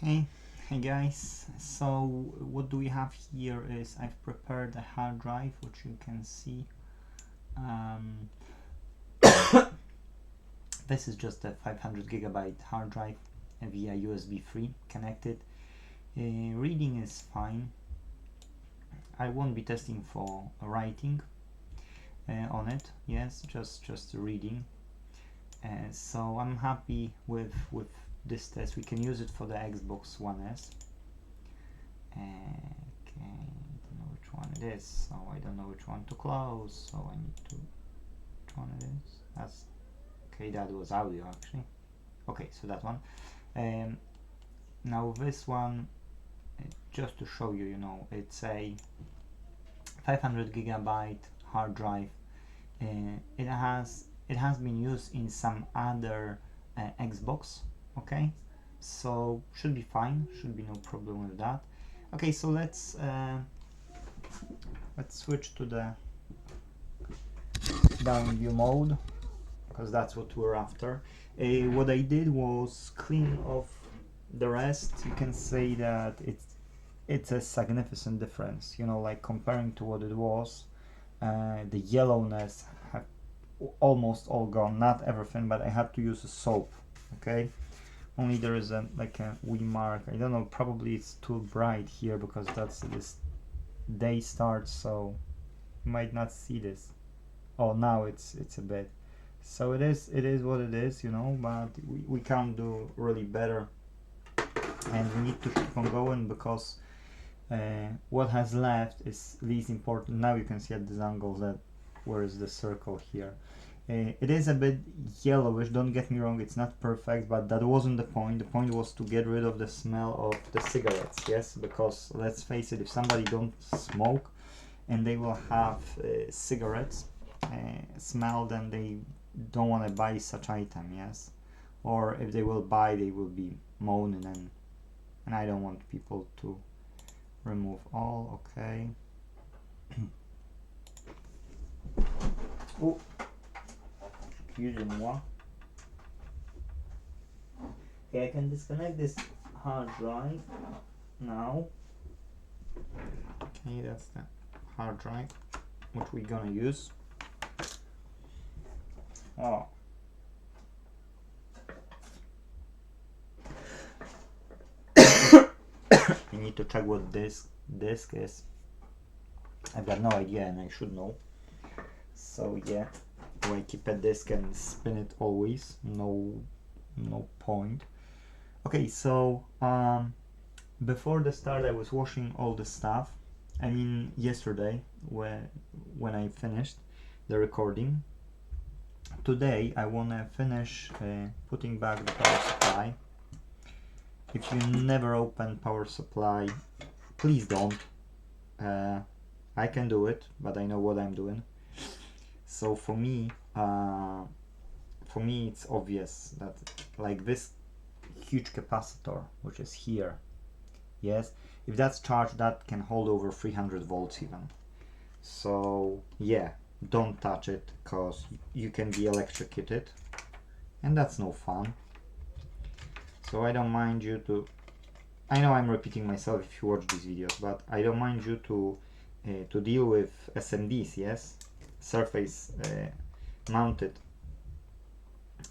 Hey guys, so what do we have here is I've prepared a hard drive, which you can see. This is just a 500 gigabyte hard drive via USB 3 connected. Reading is fine. I won't be testing for writing on it, yes, just reading. So I'm happy with this test. We can use it for the Xbox One S. Okay, I don't know which one it is, so I don't know which one to close, so I need to, which one it is. That's okay, that was audio actually. Okay, so that one. Now this one, just to show you, it's a 500 gigabyte hard drive. It has been used in some other Xbox. Okay, so should be fine, should be no problem with that. Okay, so let's switch to the down view mode, because that's what we're after. What I did was clean off the rest. You can say that it's a significant difference, like comparing to what it was. The yellowness have almost all gone, not everything, but I had to use a soap. Okay, only there is a wee mark. I don't know, probably it's too bright here because that's this day starts, so you might not see this. Oh, now it's a bit. So it is what it is, but we can't do really better, and we need to keep on going because what has left is least important. Now you can see at this angle that where is the circle here. It is a bit yellowish, don't get me wrong, it's not perfect, but that wasn't the point. The point was to get rid of the smell of the cigarettes, yes, because let's face it, if somebody don't smoke and they will have cigarettes smell, then they don't want to buy such item, yes, or if they will buy, they will be moaning, and I don't want people to remove all. Okay. Oh, excusez-moi. Okay, I can disconnect this hard drive now. Okay, that's the hard drive which we're gonna use. Oh. I need to check what this disk is. I've got no idea, and I should know. So yeah, I keep a disk and spin it always. No point. Okay, so before the start, I was washing all the stuff. I mean, yesterday when I finished the recording. Today I wanna finish putting back the power supply. If you never open power supply, please don't. I can do it, but I know what I'm doing. So for me it's obvious that like this huge capacitor, which is here, yes, if that's charged, that can hold over 300 volts even. So yeah, don't touch it, because you can be electrocuted, and that's no fun. So I don't mind you to, I know I'm repeating myself if you watch these videos, but I don't mind you to deal with SMDs, yes, surface mounted.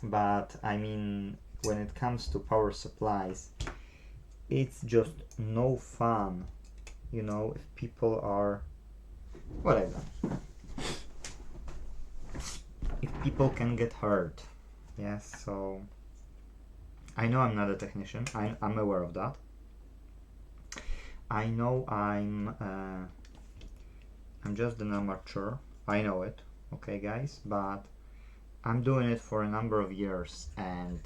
But I mean, when it comes to power supplies, it's just no fun, if people are whatever. If people can get hurt, yes. So I know I'm not a technician. I'm aware of that. I know I'm just an amateur. I know it, okay, guys, but I'm doing it for a number of years, and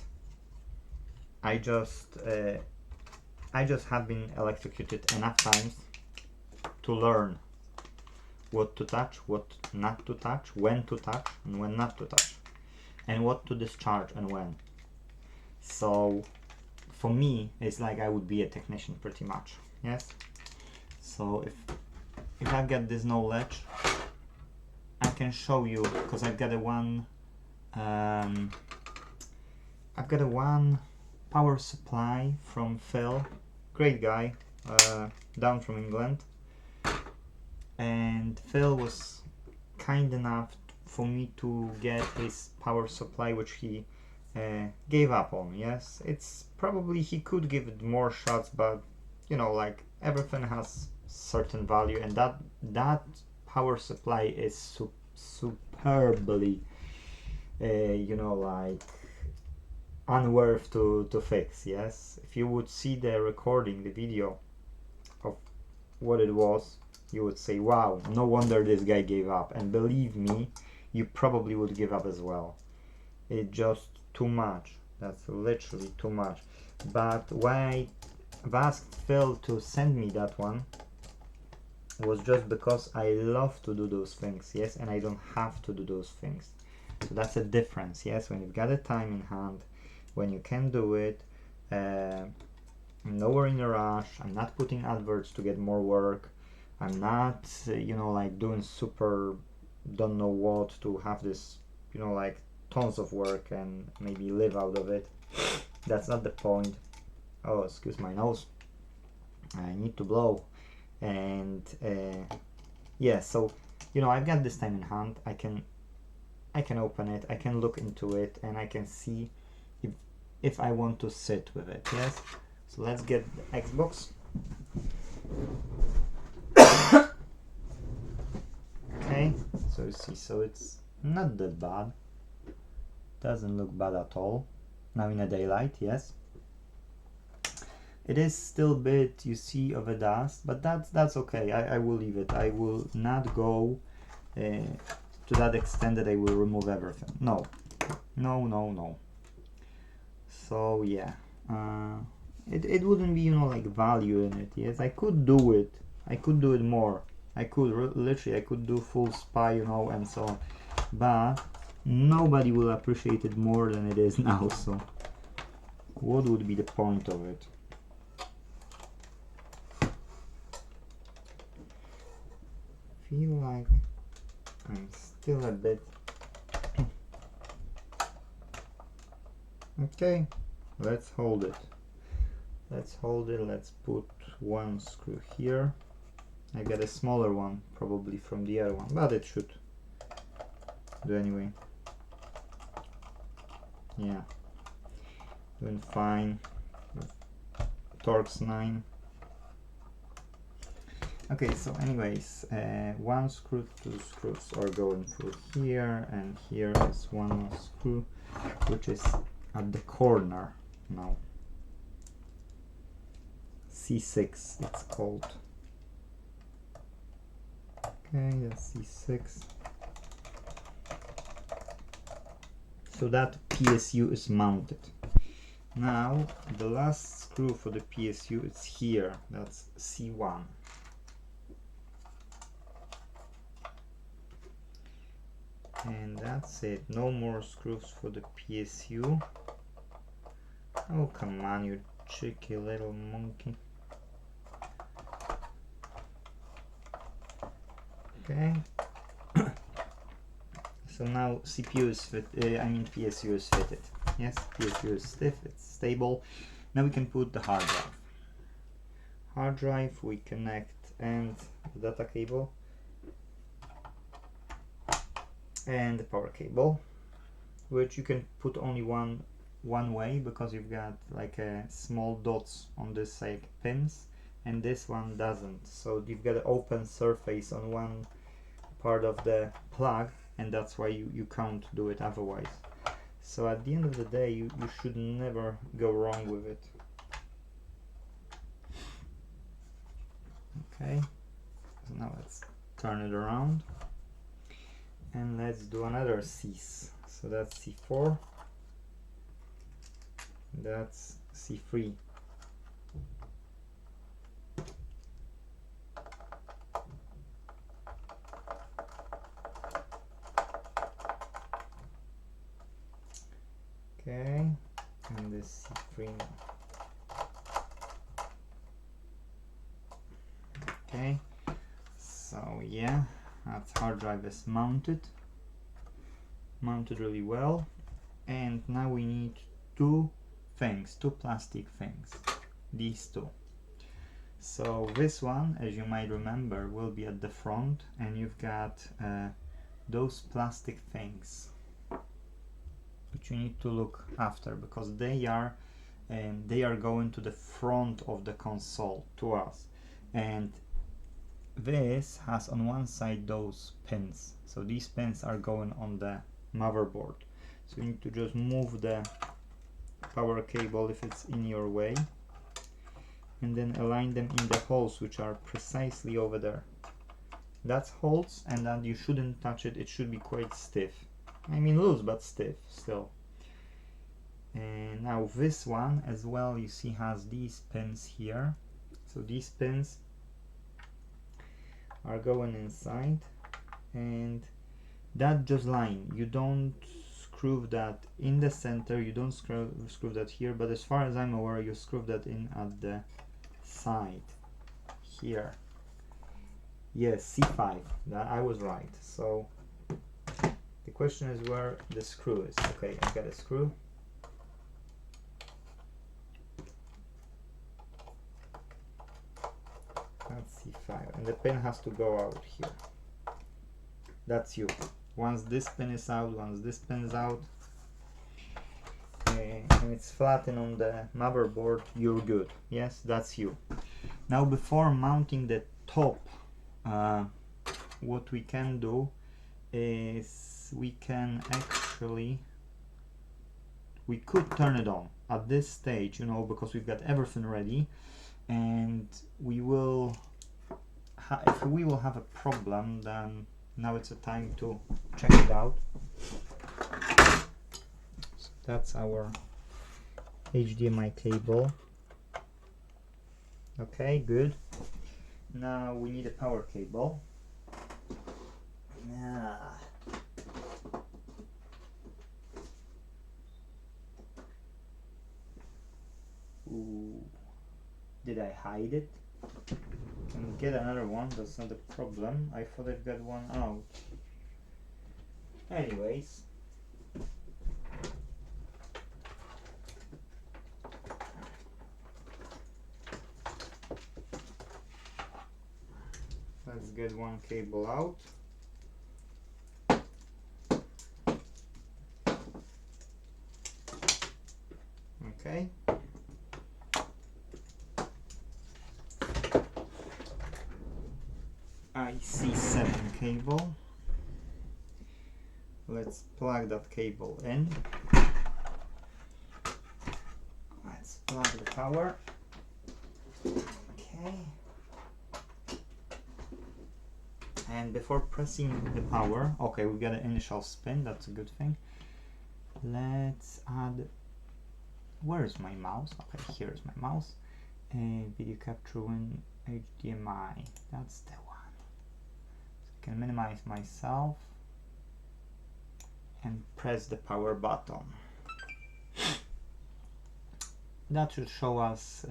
I just have been electrocuted enough times to learn what to touch, what not to touch, when to touch and when not to touch, and what to discharge and when. So for me, it's like I would be a technician pretty much, yes. So if I've got this knowledge, I can show you, because I've got a one power supply from Phil, great guy, down from England, and Phil was kind enough for me to get his power supply, which he gave up on. Yes, it's probably he could give it more shots, but you know, like everything has certain value, and that power supply is superbly you know, like unworth to fix. Yes, if you would see the recording, the video of what it was, you would say, wow, no wonder this guy gave up. And believe me, you probably would give up as well. It's just too much. That's literally too much. But why I've asked Phil to send me that one was just because I love to do those things, yes, and I don't have to do those things. So that's a difference, yes, when you've got the time in hand, when you can do it, I'm nowhere in a rush, I'm not putting adverts to get more work, I'm not, you know, like doing super don't know what to have this, you know, like tons of work and maybe live out of it. That's not the point. Oh, excuse my nose, I need to blow. And yeah, so you know, I've got this time in hand, I can open it, I can look into it, and I can see if I want to sit with it. Yes, so let's get the Xbox. Okay, so you see, so it's not that bad, doesn't look bad at all now in a daylight. Yes, it is still a bit, you see, of a dust, but that's okay. I will leave it. I will not go to that extent that I will remove everything. No. So yeah, it wouldn't be, you know, like value in it. Yes, I could do it. I could do it more. I could literally, I could do full spy, you know, and so on. But nobody will appreciate it more than it is now. So what would be the point of it? Feel like I'm still a bit okay. Let's hold it. Let's put one screw here. I got a smaller one probably from the other one, but it should do anyway. Yeah, doing fine. Torx 9. Okay, so anyways, one screw, two screws are going through here, and here is one more screw, which is at the corner now. C6 it's called. Okay, that's C6. So that PSU is mounted. Now the last screw for the PSU is here, that's C1. And that's it, no more screws for the PSU. Oh, come on, you cheeky little monkey. Okay. So now CPU is fit, PSU is fitted. Yes, PSU is stiff, it's stable. Now we can put the hard drive. Hard drive, we connect and the data cable and the power cable, which you can put only one way because you've got like small dots on this side pins, and this one doesn't. So you've got an open surface on one part of the plug, and that's why you can't do it otherwise. So at the end of the day, you should never go wrong with it. Okay, so now let's turn it around and let's do another C's. So that's C4, that's C3. Okay, and this C3 now. Okay, so yeah, that hard drive is mounted really well, and now we need to things, two plastic things, these two. So this one, as you might remember, will be at the front, and you've got those plastic things which you need to look after, because they are going to the front of the console to us, and this has on one side those pins, so these pins are going on the motherboard. So you need to just move the power cable if it's in your way, and then align them in the holes which are precisely over there. That's holes, and then you shouldn't touch it. It should be quite stiff. I mean loose, but stiff still. And now this one as well, you see, has these pins here. So these pins are going inside, and that just line, you don't screw that in the center, you don't screw that here, but as far as I'm aware, you screw that in at the side here. Yes, C5, that I was right. So the question is where the screw is. Okay, I've got a screw. That's C5, and the pin has to go out here. That's you. Once this pin is out, once this pin is out, and it's flattened on the motherboard, you're good. Yes, that's you. Now, before mounting the top, what we can do is we could turn it on at this stage, you know, because we've got everything ready, and we will if we will have a problem, then now it's a time to check it out. So that's our HDMI cable. Okay, good. Now we need a power cable. Ooh. Did I hide it? Can get another one, that's not a problem. I thought I've got one out. Anyways. Let's get one cable out. Okay. IC7 cable. Let's plug that cable in. Let's plug the power. Okay. And before pressing the power, okay, we've got an initial spin, that's a good thing. Let's add, where's my mouse? Okay, here's my mouse. Video capture when HDMI, that's the one. So I can minimize myself and press the power button. That should show us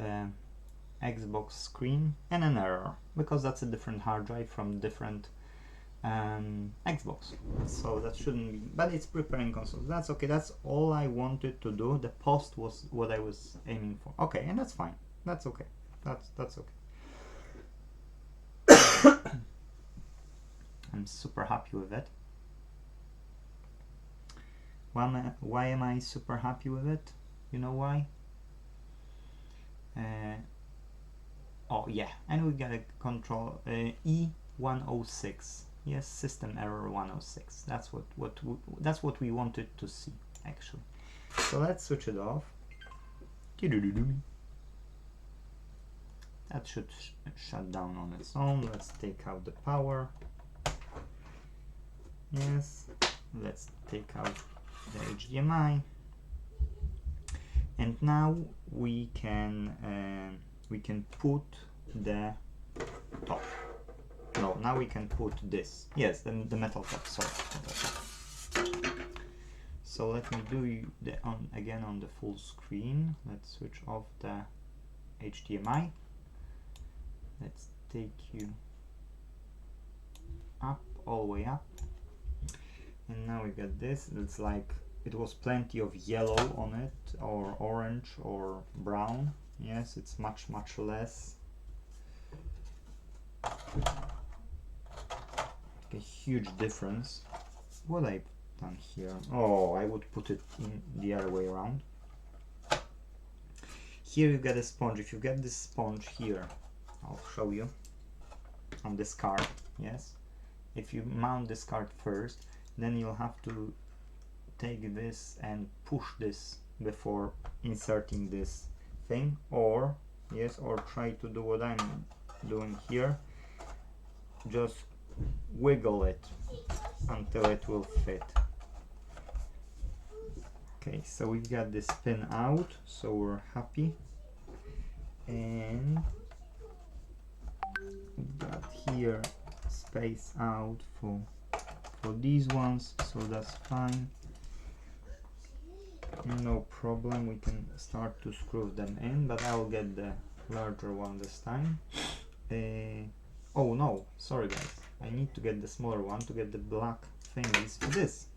Xbox screen and an error, because that's a different hard drive from different Xbox, so that shouldn't be, but it's preparing consoles. That's okay, that's all I wanted to do. The post was what I was aiming for. Okay, and that's fine, that's okay, that's okay. I'm super happy with it. Why am I super happy with it? You know why? Oh yeah, and we got a control E106. Yes, system error 106. That's what we wanted to see actually. So let's switch it off. That should shut down on its own. Let's take out the power. Yes, let's take out the HDMI, and now we can put the top. No, now we can put this. Yes, the metal top. Sorry. So let me do the again on the full screen. Let's switch off the HDMI. Let's take you up, all the way up. And now we got this. It's like it was plenty of yellow on it, or orange or brown. Yes, it's much less. A huge difference. What I've done here, oh, I would put it in the other way around. Here you get a sponge. If you get this sponge here, I'll show you on this card. Yes, if you mount this card first, then you'll have to take this and push this before inserting this thing, or yes, or try to do what I'm doing here, just wiggle it until it will fit. Okay, so we've got this pin out, so we're happy, and we've got here space out for these ones, so that's fine. No problem, we can start to screw them in, but I'll get the larger one this time. Oh no, sorry guys, I need to get the smaller one to get the black thingies for this,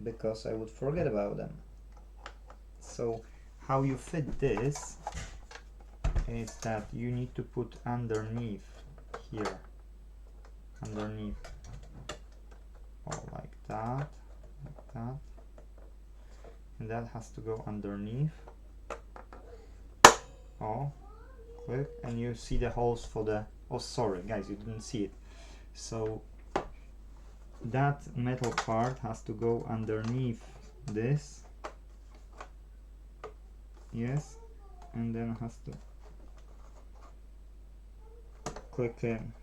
because I would forget about them. So how you fit this is that you need to put underneath here, underneath, oh, like that, and that has to go underneath. Oh, click, and you see the holes for the, oh sorry guys, you didn't see it. So that metal part has to go underneath this, yes, and then has to click in.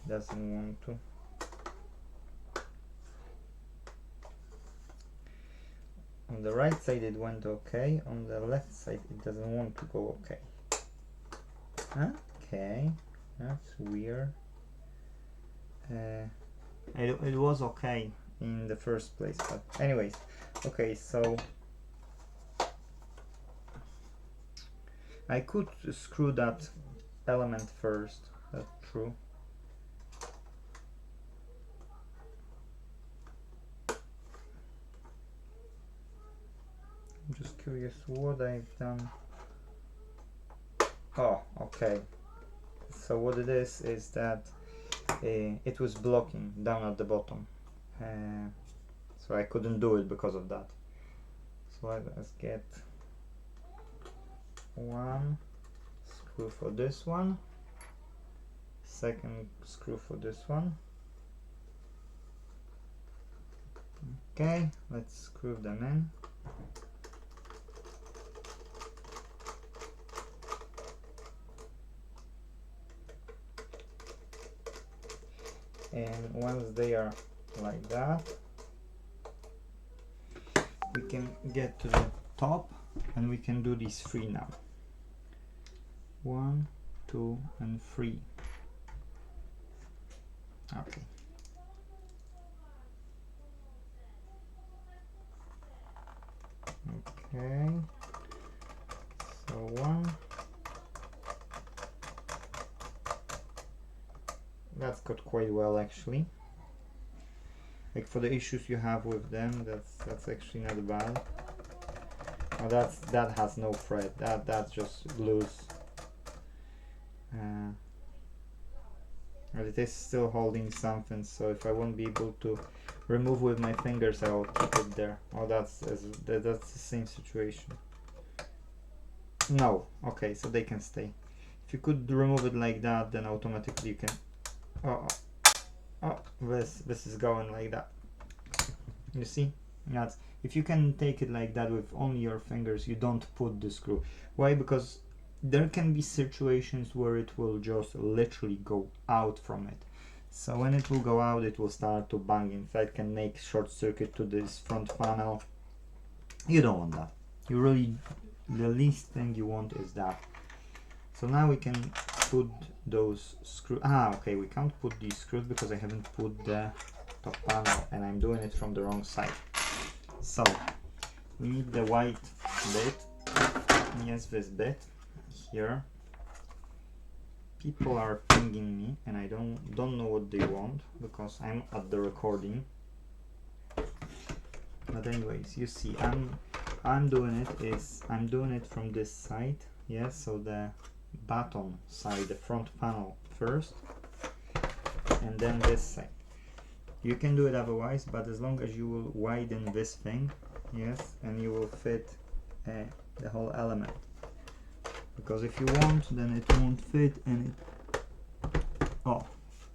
Doesn't want to. On the right side it went okay, on the left side it doesn't want to go okay. Okay, that's weird. It was okay in the first place, but anyways, okay, so I could screw that element first, that's true. I'm just curious what I've done. Oh, okay. So what it is that it was blocking down at the bottom. So I couldn't do it because of that. So let's get one screw for this one, second screw for this one. Okay, let's screw them in. And once they are like that, we can get to the top and we can do these three now. 1, 2, and 3. Okay. Okay. So 1. That's got quite well actually. Like for the issues you have with them, that's actually not bad. Oh, that has no thread. That's just loose. But it is still holding something. So if I won't be able to remove with my fingers, I will keep it there. Oh, that's the same situation. No. Okay, so they can stay. If you could remove it like that, then automatically you can. Oh, this is going like that. You see? That's, if you can take it like that with only your fingers, you don't put the screw. Why? Because there can be situations where it will just literally go out from it. So when it will go out, it will start to bang. In fact, can make short circuit to this front panel. You don't want that. You really, the least thing you want is that. So now we can put those screws. Okay, we can't put these screws because I haven't put the top panel and I'm doing it from the wrong side. So we need the white bit. Yes, this bit here. people are pinging me and I don't know what they want because I'm at the recording. But anyways, you see, I'm doing it from this side, yes, so the button side, the front panel first, and then this side. You can do it otherwise, but as long as you will widen this thing, yes, and you will fit the whole element. Because if you want, then it won't fit and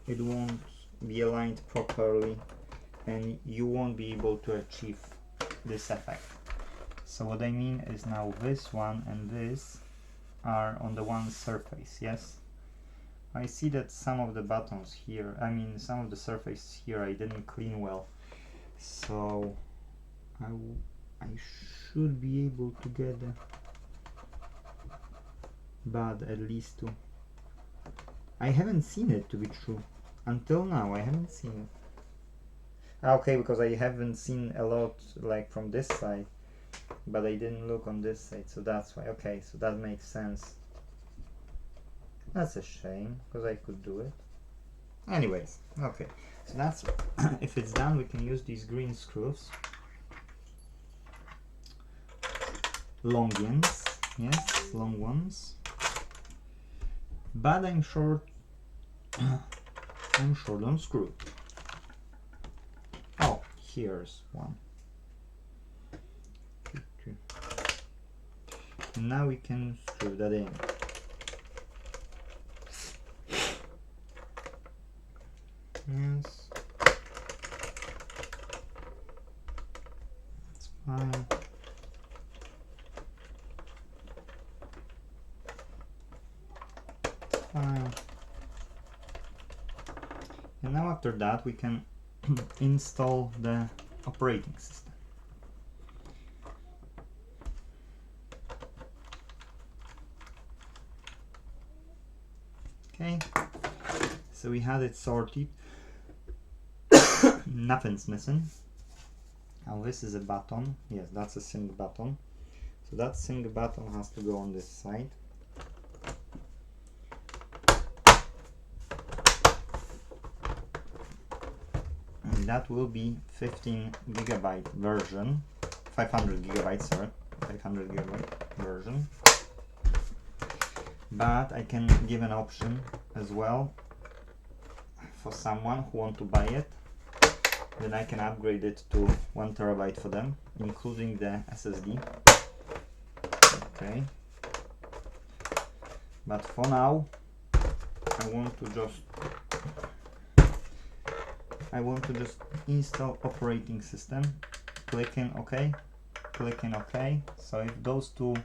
it won't be aligned properly and you won't be able to achieve this effect. So what I mean is now this one and this are on the one surface, yes? I see that some of the buttons here, some of the surface here I didn't clean well. So I should be able to get but at least two. I haven't seen it, to be true. Until now, I haven't seen it. Okay, because I haven't seen a lot like from this side, but I didn't look on this side, so that's why. Okay, so that makes sense. That's a shame, because I could do it. Anyways, okay. So that's, if it's done, we can use these green screws. Long ones, yes, long ones. But I'm short on screw. Oh, here's one. And now we can screw that in. Yes. That's fine. Fine. And now after that we can install the operating system. Okay, so we had it sorted. Nothing's missing. Now this is a button. Yes, that's a sync button. So that sync button has to go on this side. And that will be 15 gigabyte version, 500 gigabytes, sorry, 500 gigabyte version. But I can give an option as well for someone who want to buy it. Then I can upgrade it to 1 terabyte for them, including the SSD. Okay. But for now, I want to just install operating system. Clicking OK, clicking OK. So if those two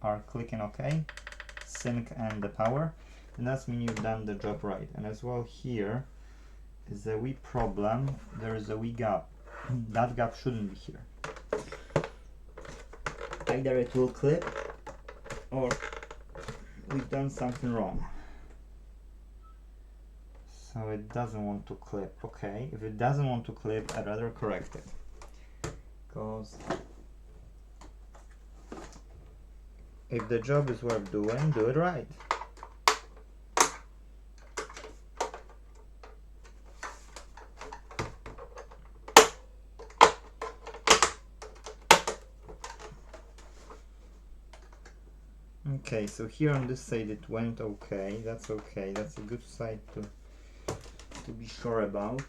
are clicking OK, sync and the power, and that means you've done the job right. And as well here is a wee problem. There is a wee gap. That gap shouldn't be here. Either it will clip or we've done something wrong. So it doesn't want to clip. Okay, if it doesn't want to clip, I'd rather correct it. Because if the job is worth doing, do it right. Okay, so here on this side it went okay. That's okay. That's a good side to be sure about.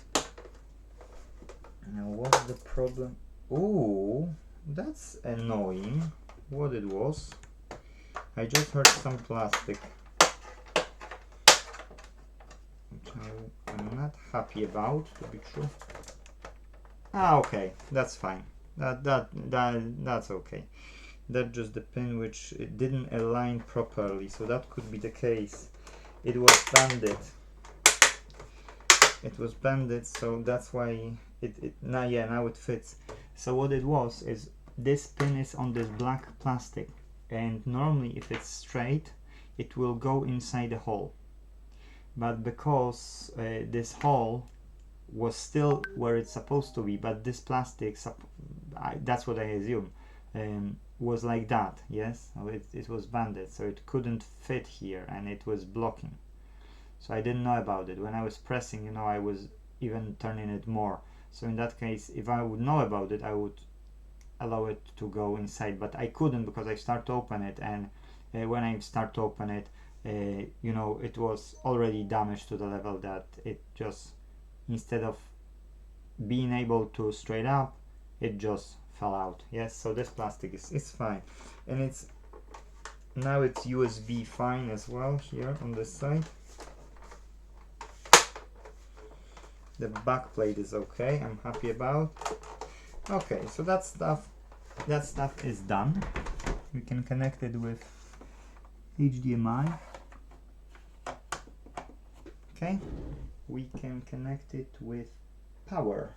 Now what's the problem? Oh, that's annoying. What it was? I just heard some plastic, which I'm not happy about, to be true. Ah, okay, that's fine. That's okay. That's just the pin which it didn't align properly, so that could be the case. It was banded. It was banded, so that's why now it fits. So what it was is this pin is on this black plastic, and normally if it's straight it will go inside the hole, but because this hole was still where it's supposed to be, but this plastic, that's what I assume, was like that, yes, so it was banded, so it couldn't fit here and it was blocking. So I didn't know about it. When I was pressing, you know, I was even turning it more. So in that case, if I would know about it, I would allow it to go inside, but I couldn't because I start to open it, and when I start to open it, you know, it was already damaged to the level that it just, instead of being able to straight up, it just fell out. Yes, so this plastic is fine, and it's now it's USB fine as well here on this side. The back plate is okay, I'm happy about. Okay, so that stuff is done. We can connect it with HDMI. Okay, we can connect it with power.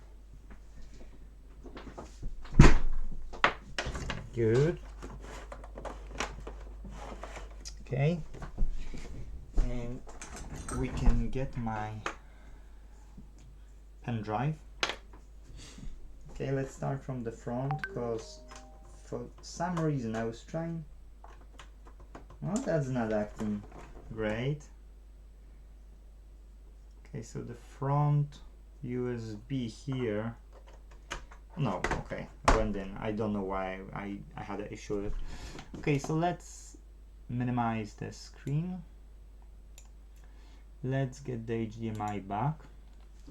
Good. Okay, and we can get my pen drive. Okay, let's start from the front, because for some reason I was trying. Well, that's not acting great. Okay, so the front USB here. No, okay, I went in. I don't know why I had an issue with it. Okay, so let's minimize the screen. Let's get the HDMI back.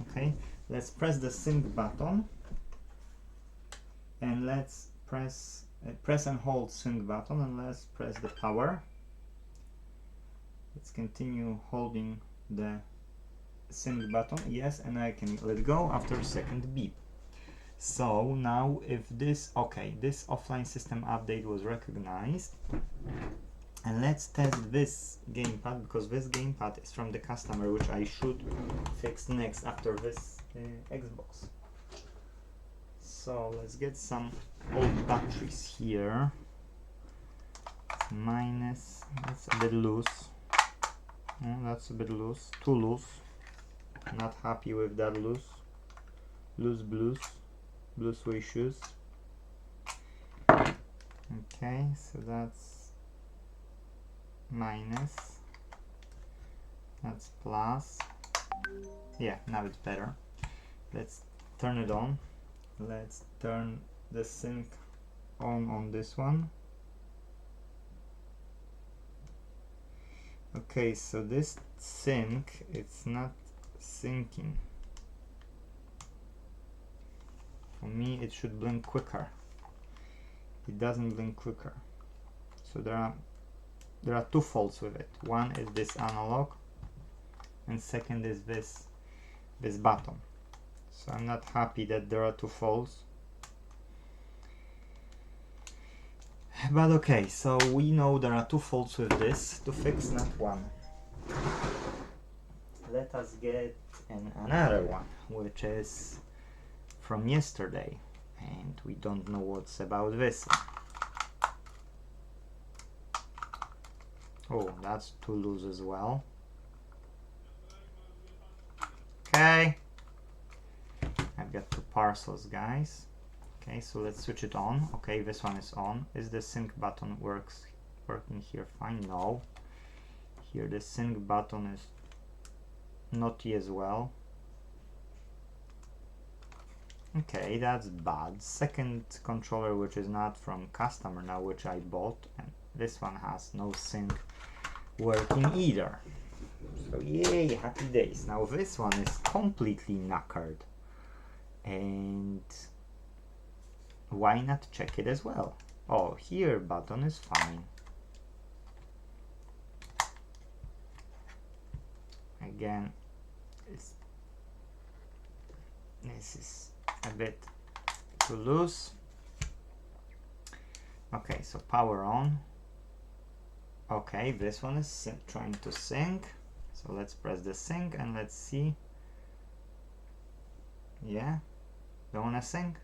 Okay, let's press the sync button, and let's press and hold sync button, and let's press the power. Let's continue holding the sync button, yes, and I can let go after second beep. So now if this, okay, this offline system update was recognized, and let's test this gamepad, because this gamepad is from the customer, which I should fix next after this Xbox. So let's get some old batteries here. Minus, that's a bit loose. Oh, that's a bit loose, too loose. Not happy with that loose. Loose blues, blue suede shoes. Okay, so that's minus. That's plus. Yeah, now it's better. Let's turn it on. Let's turn the sync on this one. Okay, so this sync, it's not syncing. For me, it should blink quicker. It doesn't blink quicker. So there are two faults with it. One is this analog, and second is this button. So I'm not happy that there are two faults. But okay, so we know there are two faults with this to fix, not one. Let us get another one, which is from yesterday, and we don't know what's about this. Oh, that's too loose as well. Okay, I've got two parcels, guys. Okay, so let's switch it on. Okay, this one is on. Is the sync button working here? Fine. No. Here the sync button is not as well. Okay, that's bad. Second controller, which is not from customer now, which I bought, and this one has no sync working either. So yay, happy days. Now this one is completely knackered, and why not check it as well? Oh, here button is fine. Again, this is a bit too loose. Okay, so power on. Okay, this one is trying to sync. So let's press the sync and let's see. Yeah, don't wanna sync?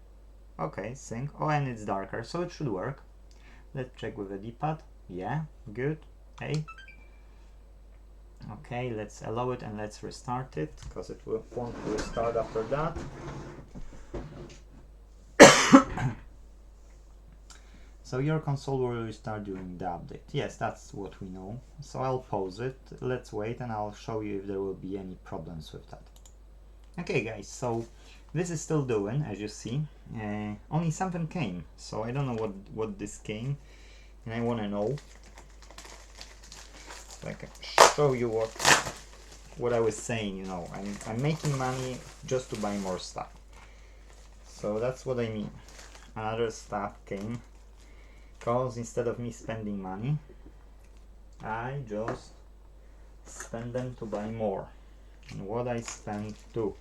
Okay, sync. Oh, and it's darker, so it should work. Let's check with the D-pad. Yeah, good. Hey. Okay, let's allow it and let's restart it, because it won't restart after that. So your console will restart during the update. Yes, that's what we know. So I'll pause it, let's wait, and I'll show you if there will be any problems with that. Okay guys, so this is still doing, as you see. Only something came, so I don't know what this came, and I want to know. So I can show you what I was saying, you know. I'm making money just to buy more stuff. So that's what I mean. Another stuff came, because instead of me spending money, I just spend them to buy more. And what I spend to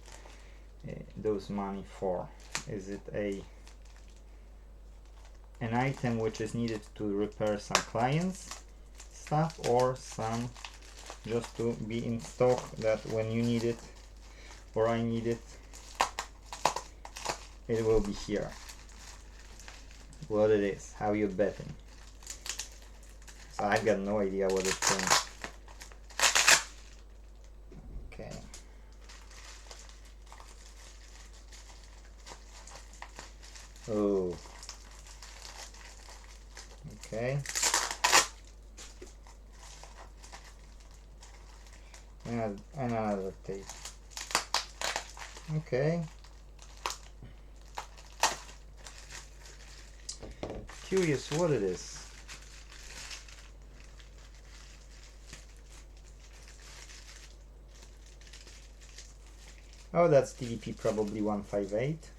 those money for? Is it an item which is needed to repair some clients stuff, or some just to be in stock that when you need it or I need it, it will be here? What it is? How you betting? So I've got no idea what it's in. Okay. Oh. Okay. And another tape. Okay. Curious what it is. Oh, that's TDP probably 158.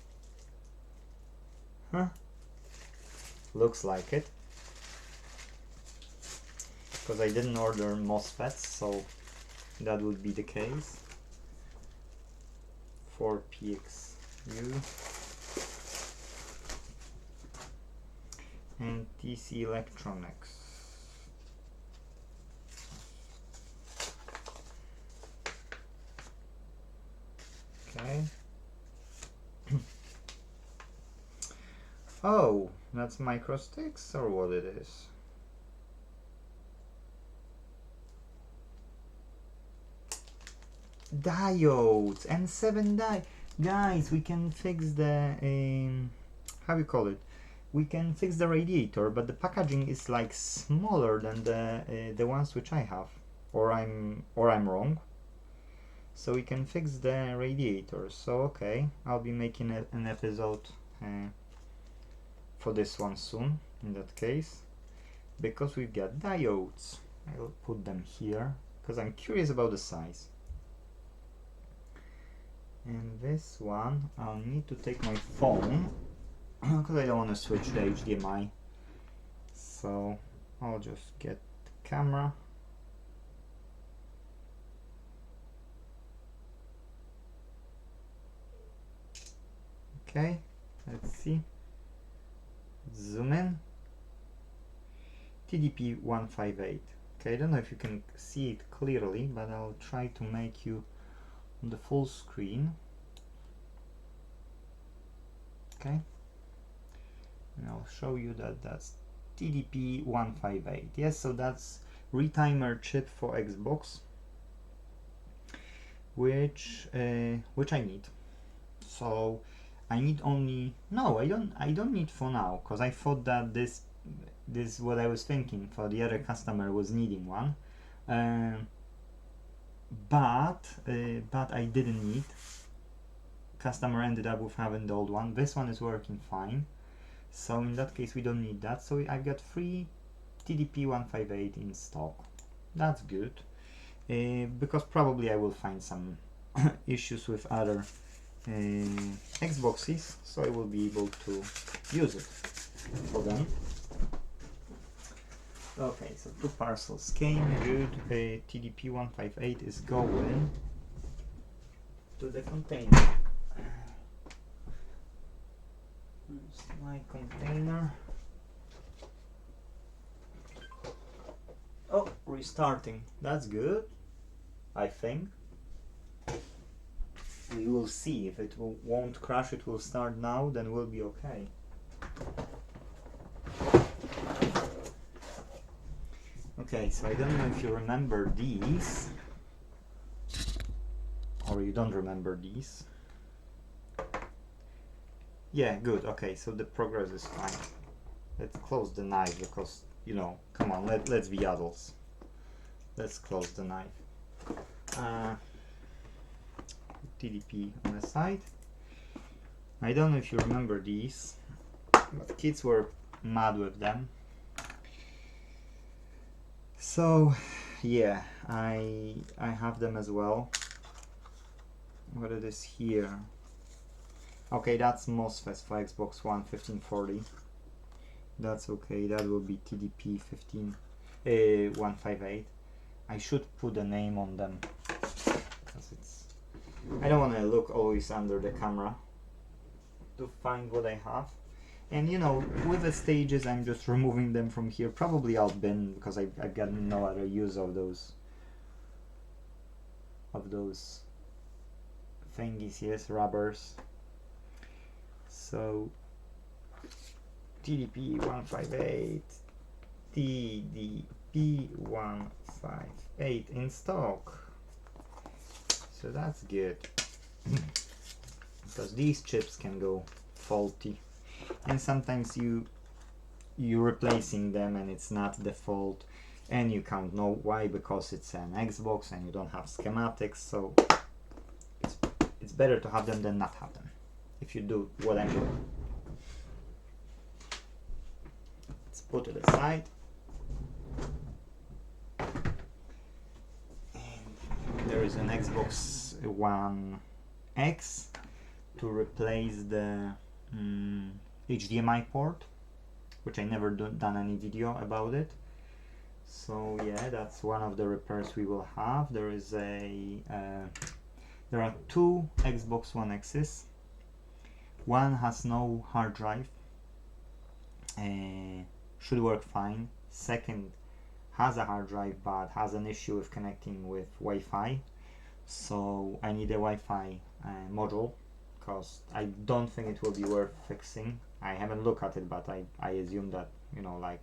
Huh? Looks like it. Because I didn't order MOSFETs, so that would be the case. 4PXU. And TC Electronics. Okay. Oh, that's microsticks or what it is? Diodes and 7 guys, we can fix the how you call it? We can fix the radiator, but the packaging is like smaller than the ones which I have, or I'm wrong. So we can fix the radiator. So okay, I'll be making an episode for this one soon. In that case, because we've got diodes, I'll put them here because I'm curious about the size. And this one, I'll need to take my phone because I don't want to switch the HDMI. So I'll just get the camera. Okay, let's see. Zoom in. TDP 158. Okay, I don't know if you can see it clearly, but I'll try to make you on the full screen. Okay, and I'll show you that that's TDP 158. Yes, so that's retimer chip for Xbox, which I need. So I need only I don't need for now, because I thought that this what I was thinking for the other customer was needing one, but I didn't need. Customer ended up with having the old one. This one is working fine, so in that case we don't need that. So I've got 3 TDP 158 in stock. That's good, because probably I will find some issues with other Xboxes, so I will be able to use it for them. Okay, so 2 parcels came, good. TDP 158 is going to the container. Here's my container. Oh, restarting. That's good, I think. We will see. If it won't crash, it will start now, then we'll be okay. Okay, so I don't know if you remember these, or you don't remember these. Yeah, good. Okay, so the progress is fine. let's close the knife because, you know, come on, let's be adults. Let's close the knife. TDP on the side. I don't know if you remember these, but kids were mad with them. So yeah, I have them as well. What it is here? Okay, that's MOSFETs for Xbox One 1540. That's okay. That will be TDP 158. I should put a name on them because it's. I don't want to look always under the camera to find what I have. And you know, with the stages, I'm just removing them from here. Probably I'll bin because I've got no other use of those thingies, yes, rubbers. So TDP 158, TDP 158 in stock. So that's good because these chips can go faulty. And sometimes you're replacing them and it's not the fault, and you can't know why because it's an Xbox and you don't have schematics. So it's better to have them than not have them, if you do what I'm doing. Let's put it aside. And there is an Xbox One X to replace the HDMI port, which I never done any video about it. So yeah, that's one of the repairs we will have. There is there are two Xbox One X's. One has no hard drive, should work fine. Second has a hard drive but has an issue with connecting with Wi-Fi, so I need a Wi-Fi module, because I don't think it will be worth fixing. I haven't looked at it, but I assume that, you know, like,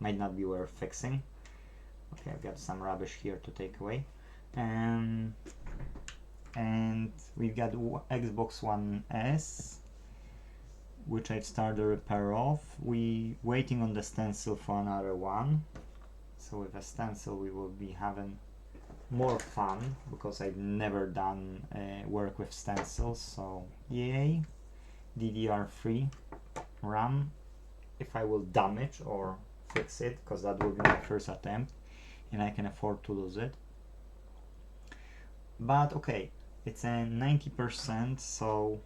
might not be worth fixing. Okay, I've got some rubbish here to take away. And we've got Xbox One S, which I've started the repair of. We waiting on the stencil for another one. So with a stencil we will be having more fun, because I've never done work with stencils, so yay. DDR3 RAM, if I will damage or fix it, because that will be my first attempt and I can afford to lose it. But okay, it's a 90%, so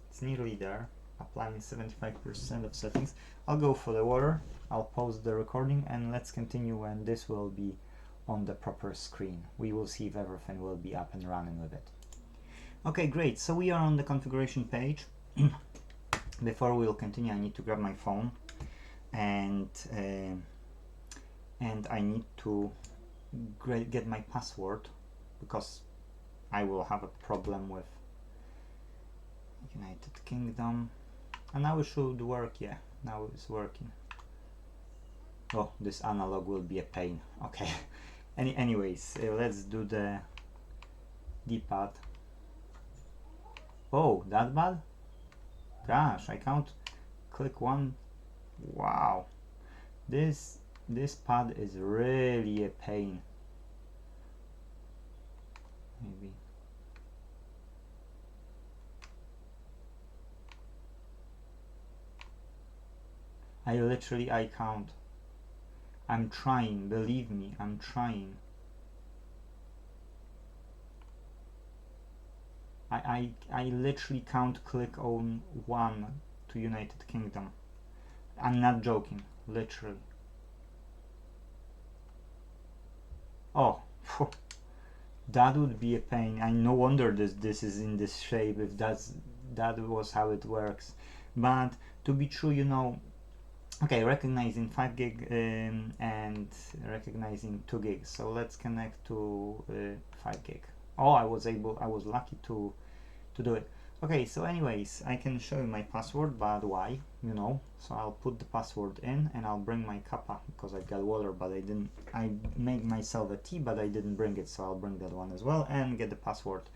it's nearly there. Applying 75% of settings. I'll go for the water, I'll pause the recording, and let's continue when this will be on the proper screen. We will see if everything will be up and running with it. Okay, great. So we are on the configuration page. Before we'll continue, I need to grab my phone, and I need to get my password, because I will have a problem with United Kingdom. And now it should work. Yeah, now it's working. Oh, this analog will be a pain. Okay. Anyways, let's do the D-pad. Oh, that bad? Gosh, I can't click one. Wow, this pad is really a pain. Maybe. I can't. I'm trying, believe me, I'm trying. I literally can't click on one to United Kingdom. I'm not joking, literally. Oh, that would be a pain. I no wonder this is in this shape, if that was how it works. But to be true, you know, okay, recognizing 5 gig and recognizing 2 gigs. So let's connect to 5 gig. Oh, I was lucky to do it. Okay, so anyways, I can show you my password, but why, you know? So I'll put the password in, and I'll bring my kappa, because I've got water, but I made myself a tea, but I didn't bring it, so I'll bring that one as well, and get the password,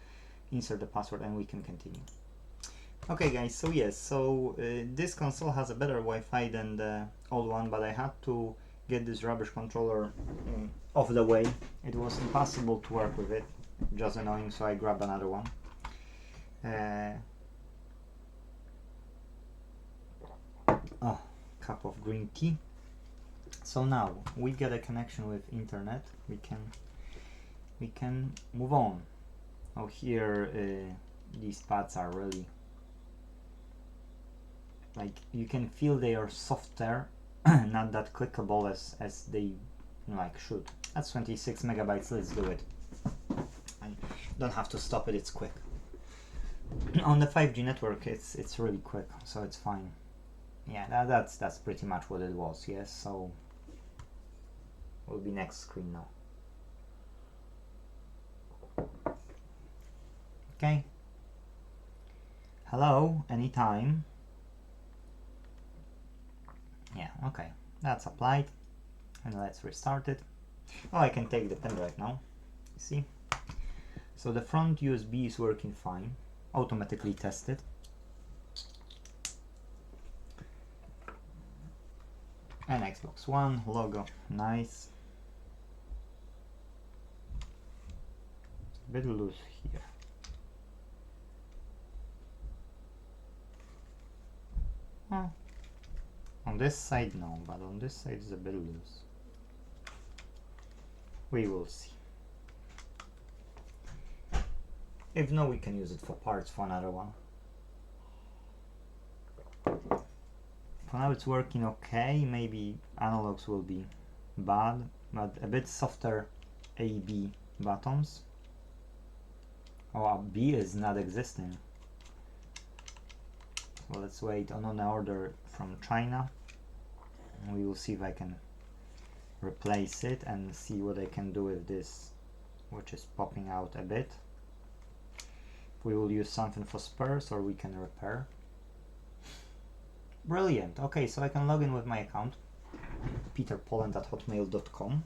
insert the password, and we can continue. Okay guys, so yes, this console has a better Wi-Fi than the old one, but I had to get this rubbish controller off the way. It was impossible to work with it, just annoying, so I grabbed another one. Oh, cup of green tea. So now we get a connection with internet. We can move on. Oh, here these pads are really, like, you can feel they are softer, not that clickable as they like should. That's 26 megabytes. Let's do it. I don't have to stop it. It's quick. On the 5G network, it's really quick, so it's fine. Yeah, that's pretty much what it was. Yes, so will be next screen now. Okay. Hello, anytime. Yeah, okay. That's applied. And let's restart it. Oh, I can take the pen right now. See? So the front USB is working fine. Automatically tested. And Xbox One logo. Nice. A bit loose here. Oh. On this side no, but on this side is a bit loose. We will see. If no, we can use it for parts for another one. For now it's working okay. Maybe analogs will be bad, but a bit softer A-B buttons. Oh, B is not existing. So let's wait on an order from China. We will see if I can replace it and see what I can do with this, which is popping out a bit. We will use something for spares, or we can repair. Brilliant. Okay, so I can log in with my account, peterpoland@hotmail.com.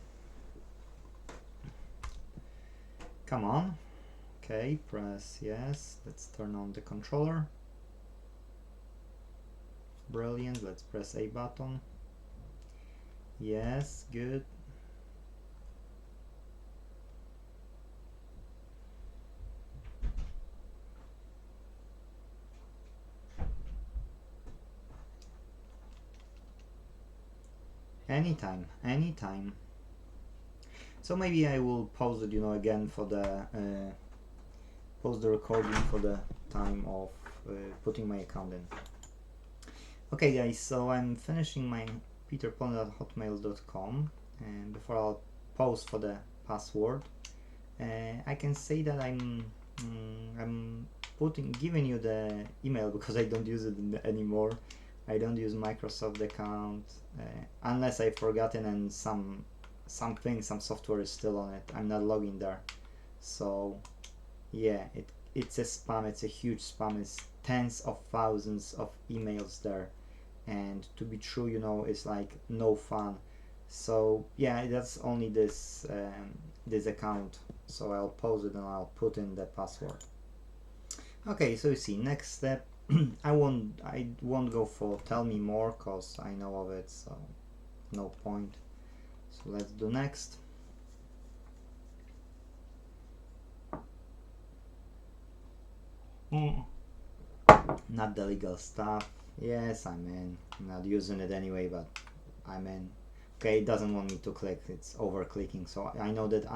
Come on. Okay, press yes. Let's turn on the controller. Brilliant. Let's press A button. Yes, good. Anytime. So maybe I will pause it, again for the pause the recording for the time of putting my account in. Okay guys, so I'm finishing my peterpoland@hotmail.com, and before I'll pause for the password, I can say that I'm giving you the email because I don't use it anymore. I don't use Microsoft account unless I've forgotten and some software is still on it. I'm not logging there, so yeah, it's a spam. It's a huge spam. It's tens of thousands of emails there, and to be true, it's like no fun. So yeah, that's only this account. So I'll pause it and I'll put in the password. Okay, so you see, next step. I won't go for tell me more cause I know of it, so no point. So let's do next. Not the legal stuff. Yes, I'm in. I'm not using it anyway, but I'm in. Okay, it doesn't want me to click. It's over clicking, so I know that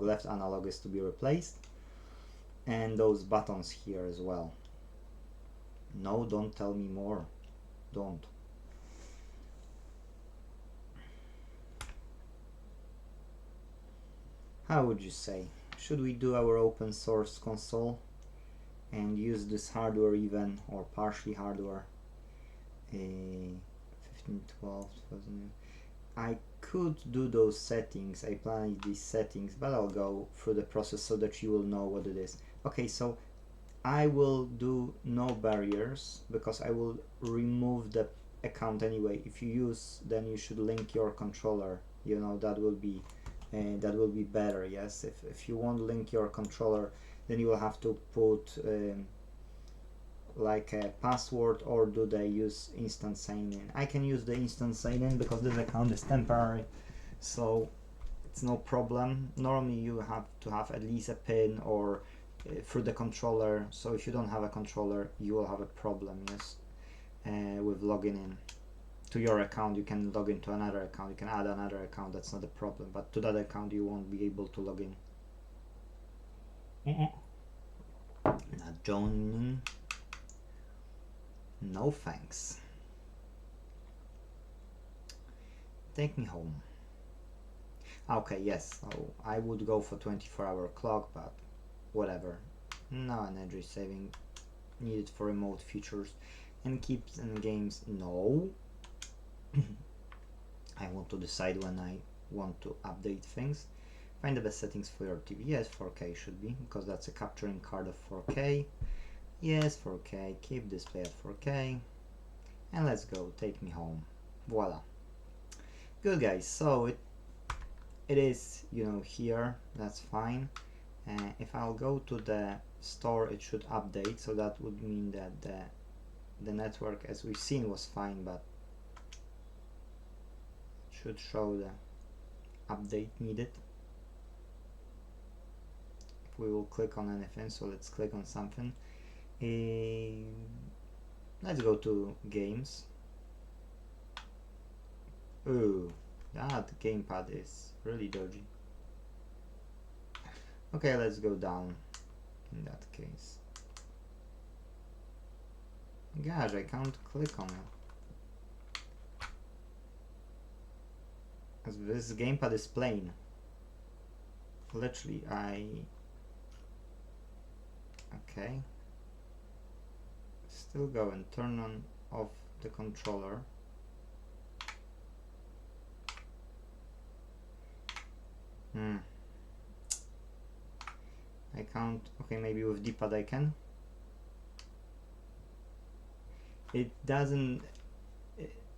left analog is to be replaced, and those buttons here as well. No, don't tell me more. Don't. How would you say? Should we do our open source console and use this hardware even, or partially hardware? 1512 2000. I could do those settings. I plan these settings, but I'll go through the process so that you will know what it is. Okay, so I will do no barriers because I will remove the account anyway. If you use, then you should link your controller. That will be better. Yes, if you won't link your controller, then you will have to put like a password, or do they use instant sign in? I can use the instant sign in because this account is temporary, so it's no problem. Normally you have to have at least a PIN or through the controller, so if you don't have a controller you will have a problem, yes, with logging in to your account. You can log into another account, you can add another account, that's not a problem, but to that account you won't be able to log in. Not joining. No thanks. Take me home. Okay, yes, so I would go for 24-hour clock, but whatever. No energy saving needed for remote features. And keeps in games, no. I want to decide when I want to update things. Find the best settings for your TV. Yes, 4K should be, because that's a capturing card of 4K. Yes, 4K. Keep display at 4K. And let's go. Take me home. Voila. Good, guys. So it is, you know, here. That's fine. If I'll go to the store, it should update. So that would mean that the network, as we've seen, was fine, but it should show the update needed. If we will click on anything, so let's click on something. Let's go to games. Ooh, that gamepad is really dodgy. Okay, let's go down in that case. Gosh, I can't click on it, because this gamepad is plain. Literally, okay. Still go and turn on off the controller. I can't. Okay, maybe with D-pad I can. It doesn't.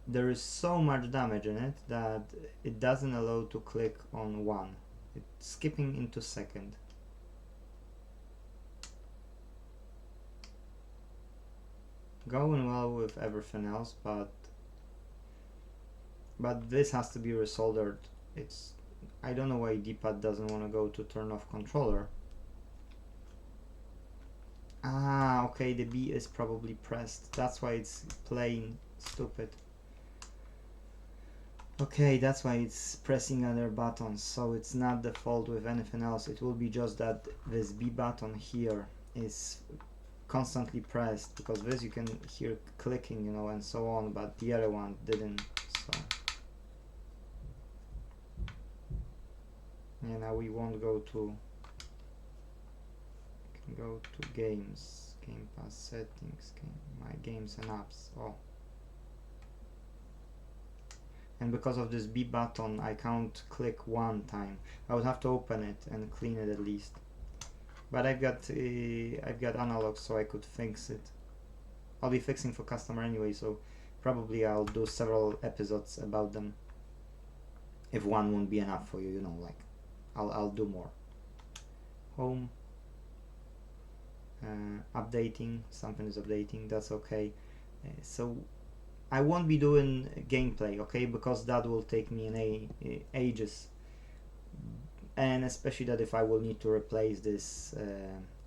There is so much damage in it that it doesn't allow to click on one. It's skipping into second. Going well with everything else, but this has to be resoldered. It's, I don't know why D-pad doesn't want to go to turn off controller. Ah, okay, the B is probably pressed. That's why it's plain stupid. Okay, that's why it's pressing other buttons. So it's not the fault with anything else. It will be just that this B button here is constantly pressed, because this you can hear clicking, you know, and so on, but the other one didn't. So yeah, now we won't go to. Go to games, Game Pass settings, my games and apps. Oh, and because of this B button I can't click one time. I would have to open it and clean it at least, but I've got analog, so I could fix it. I'll be fixing for customer anyway, so probably I'll do several episodes about them. If one won't be enough for you, you know, like I'll do more. Home. Updating, something is updating, that's okay. So I won't be doing gameplay, okay, because that will take me in ages, and especially that if I will need to replace this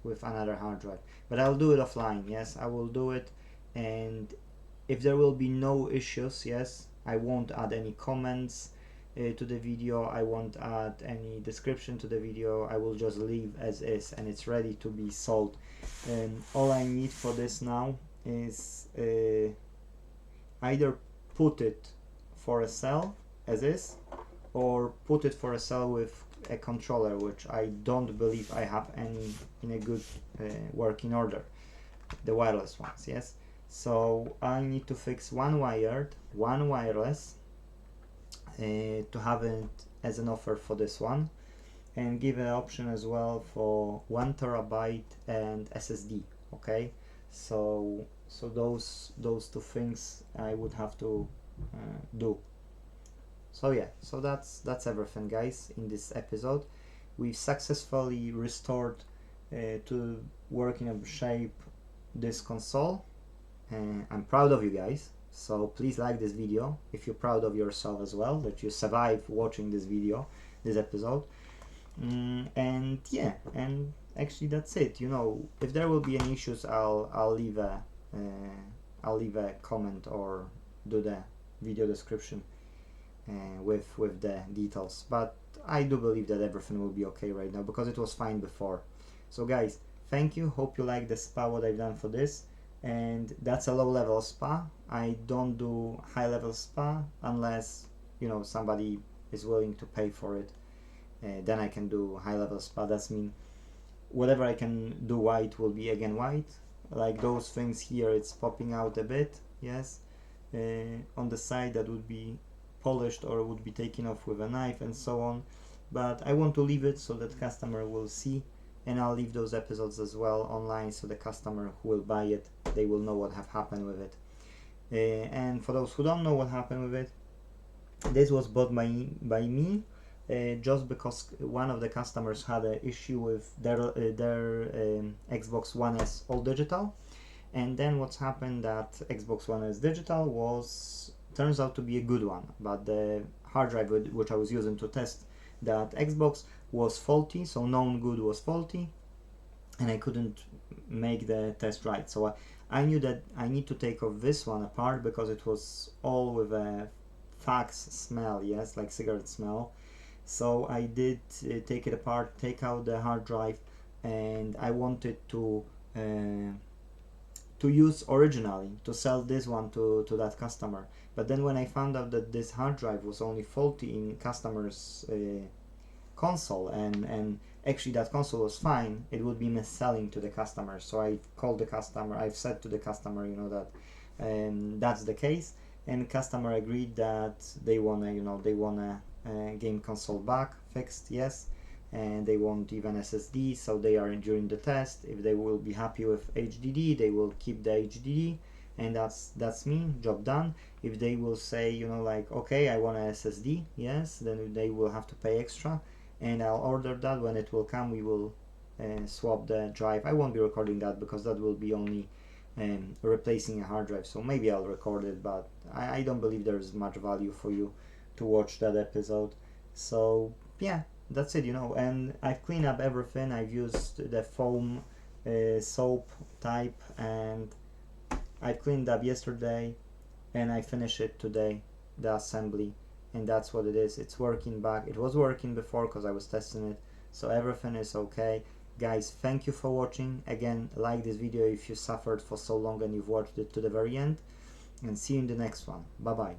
with another hard drive. But I'll do it offline, yes, I will do it, and if there will be no issues, yes, I won't add any comments to the video, I won't add any description to the video, I will just leave as is, and it's ready to be sold. And all I need for this now is either put it for a sale as is, or put it for a sale with a controller, which I don't believe I have any in a good working order, the wireless ones, yes. So I need to fix one wired, one wireless, to have it as an offer for this one, and give an option as well for 1 terabyte and SSD. Okay, so those two things I would have to do. So yeah, so that's everything, guys. In this episode we've successfully restored to working shape this console. I'm proud of you guys, so please like this video if you're proud of yourself as well, that you survived watching this video, this episode. And yeah, and actually that's it. You know, if there will be any issues, I'll leave a comment or do the video description with the details. But I do believe that everything will be okay right now because it was fine before. So guys, thank you. Hope you like the spa what I've done for this. And that's a low level spa. I don't do high level spa unless, you know, somebody is willing to pay for it. Then I can do high level spa. That's mean whatever I can do white will be again white. Like those things here, it's popping out a bit, yes. On the side that would be polished or would be taken off with a knife and so on. But I want to leave it so that customer will see, and I'll leave those episodes as well online so the customer who will buy it, they will know what have happened with it. And for those who don't know what happened with it, this was bought by me just because one of the customers had an issue with their Xbox One S all digital, and then what's happened that Xbox One S digital turns out to be a good one, but the hard drive which I was using to test that Xbox was faulty, so known good was faulty, and I couldn't make the test right. So I knew that I need to take off this one apart because it was all with a fax smell, yes, like cigarette smell. So I did take it apart, take out the hard drive, and I wanted to use originally, to sell this one to that customer. But then when I found out that this hard drive was only faulty in customer's console, and actually that console was fine, it would be mis-selling to the customer. So I called the customer, I've said to the customer, you know, that that's the case, and the customer agreed that they wanna, you know, they wanna game console back fixed, yes, and they want even SSD, so they are during the test. If they will be happy with HDD, they will keep the HDD, and that's me, job done. If they will say, you know, like, okay, I want a SSD, yes, then they will have to pay extra, and I'll order that. When it will come, we will swap the drive. I won't be recording that because that will be only replacing a hard drive, so maybe I'll record it, but I don't believe there's much value for you to watch that episode. So yeah, that's it, you know. And I've cleaned up everything. I've used the foam soap type, and I cleaned up yesterday, and I finished it today, the assembly, and that's what it is. It's working back. It was working before because I was testing it, so everything is okay. Guys, thank you for watching. Again, like this video if you suffered for so long and you've watched it to the very end, and see you in the next one. Bye bye.